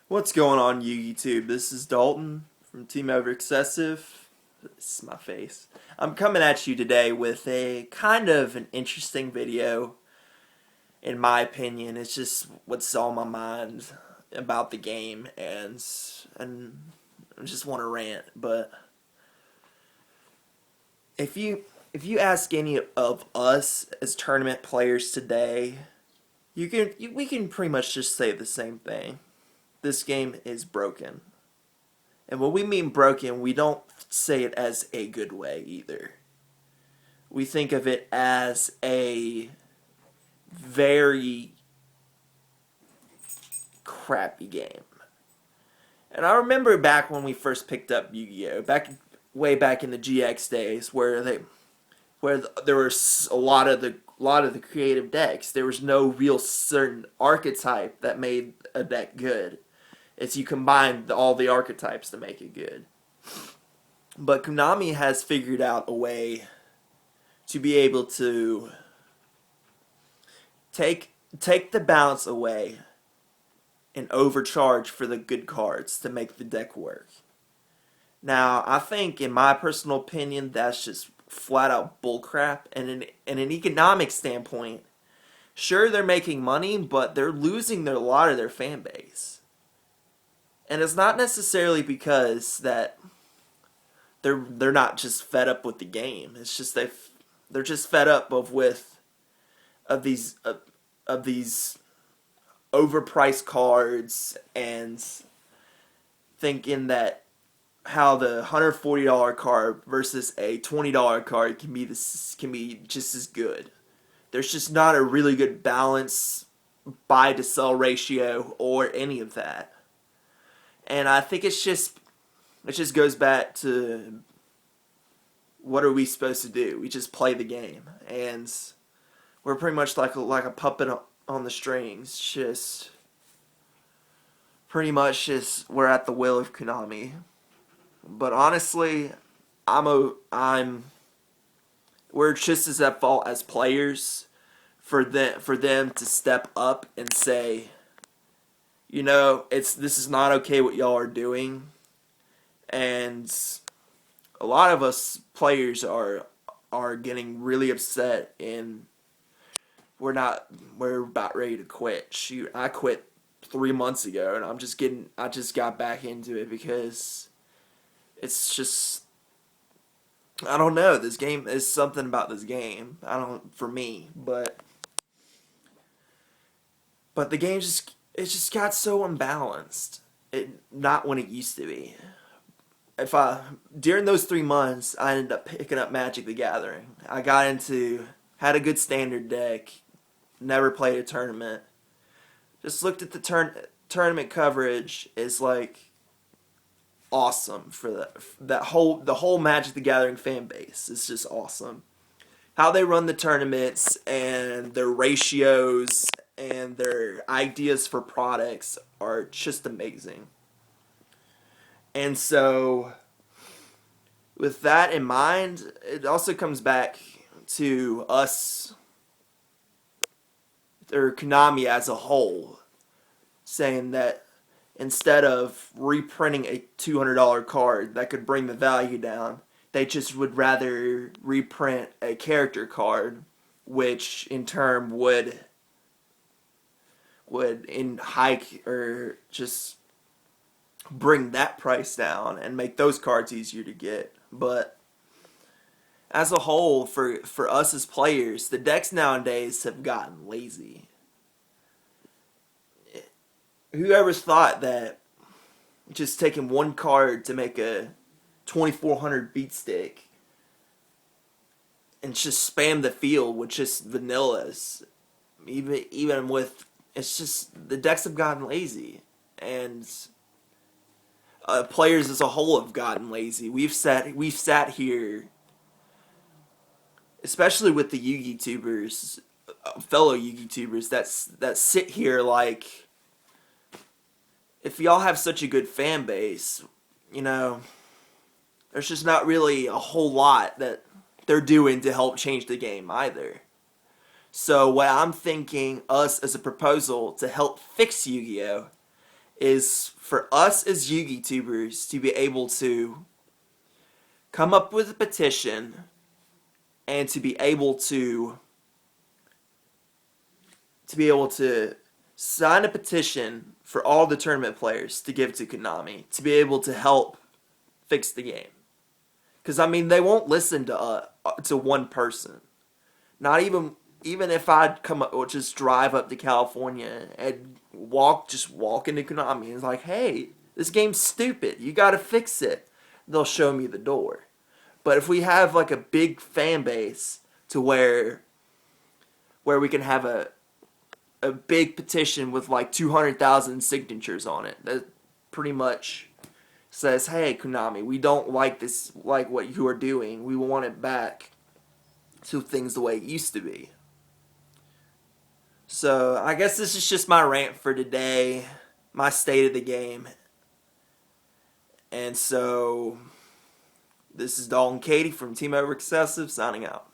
What's going on, YouTube? This is Dalton from Team Over Excessive. This is my face. I'm coming at you today with a kind of an interesting video, in my opinion. It's just what's on my mind about the game, and I just want to rant. But if you if you ask any of us as tournament players today, we can pretty much just say the same thing. This game is broken. And when we mean broken, we don't say it as a good way either. We think of it as a very crappy game. And I remember back when we first picked up Yu-Gi-Oh, way back in the GX days, where there was a lot of the creative decks. There was no real certain archetype that made a deck good. It's you combine all the archetypes to make it good. But Konami has figured out a way to be able to take the balance away and overcharge for the good cards to make the deck work. Now, I think, in my personal opinion, that's just flat out bullcrap. And in an economic standpoint, sure, they're making money, but they're losing a lot of their fan base. And it's not necessarily because that they're not just fed up with the game. It's just they're just fed up of these overpriced cards, and thinking that how the $140 card versus a $20 card can be just as good. There's just not a really good balance buy to sell ratio or any of that. And I think it just goes back to, what are we supposed to do? We just play the game, and we're pretty much like a puppet on the strings. Just pretty much just we're at the will of Konami. But honestly, we're just as at fault as players for them to step up and say, this is not okay what y'all are doing. And a lot of us players are getting really upset, and we're about ready to quit. Shoot, I quit 3 months ago, and I just got back into it because it's just, I don't know, this game is something about this game. For me, but the game just got so unbalanced. Not when it used to be. During those 3 months, I ended up picking up Magic the Gathering. Had a good standard deck, never played a tournament. Just looked at the tournament coverage is like awesome for the whole Magic the Gathering fan base. It's just awesome. How they run the tournaments and their ratios and their ideas for products are just amazing. And so, with that in mind, it also comes back to us, or Konami as a whole, saying that instead of reprinting a $200 card that could bring the value down, they just would rather reprint a character card, which in turn would in hike or just bring that price down and make those cards easier to get. But as a whole, for us as players, the decks nowadays have gotten lazy. Whoever's thought that just taking one card to make a 2400 beat stick and just spam the field with just vanillas, even with, it's just, the decks have gotten lazy, and players as a whole have gotten lazy. We've sat here, especially with the Yu-Gi-Tubers, fellow Yu-Gi-Tubers that sit here like, if y'all have such a good fan base, there's just not really a whole lot that they're doing to help change the game either. So what I'm thinking, us as a proposal to help fix Yu-Gi-Oh, is for us as Yugi tubers to be able to come up with a petition and to be able to sign a petition for all the tournament players to give to Konami to be able to help fix the game. Because I mean, they won't listen to one person. Not even if I'd come up or just drive up to California and walk into Konami and it's like, hey, this game's stupid. You got to fix it. They'll show me the door. But if we have like a big fan base to where we can have a big petition with like 200,000 signatures on it that pretty much says, hey, Konami, we don't like this, like what you are doing. We want it back to things the way it used to be. So I guess this is just my rant for today, my state of the game. And so this is Dalton Katie from Team Over Excessive signing out.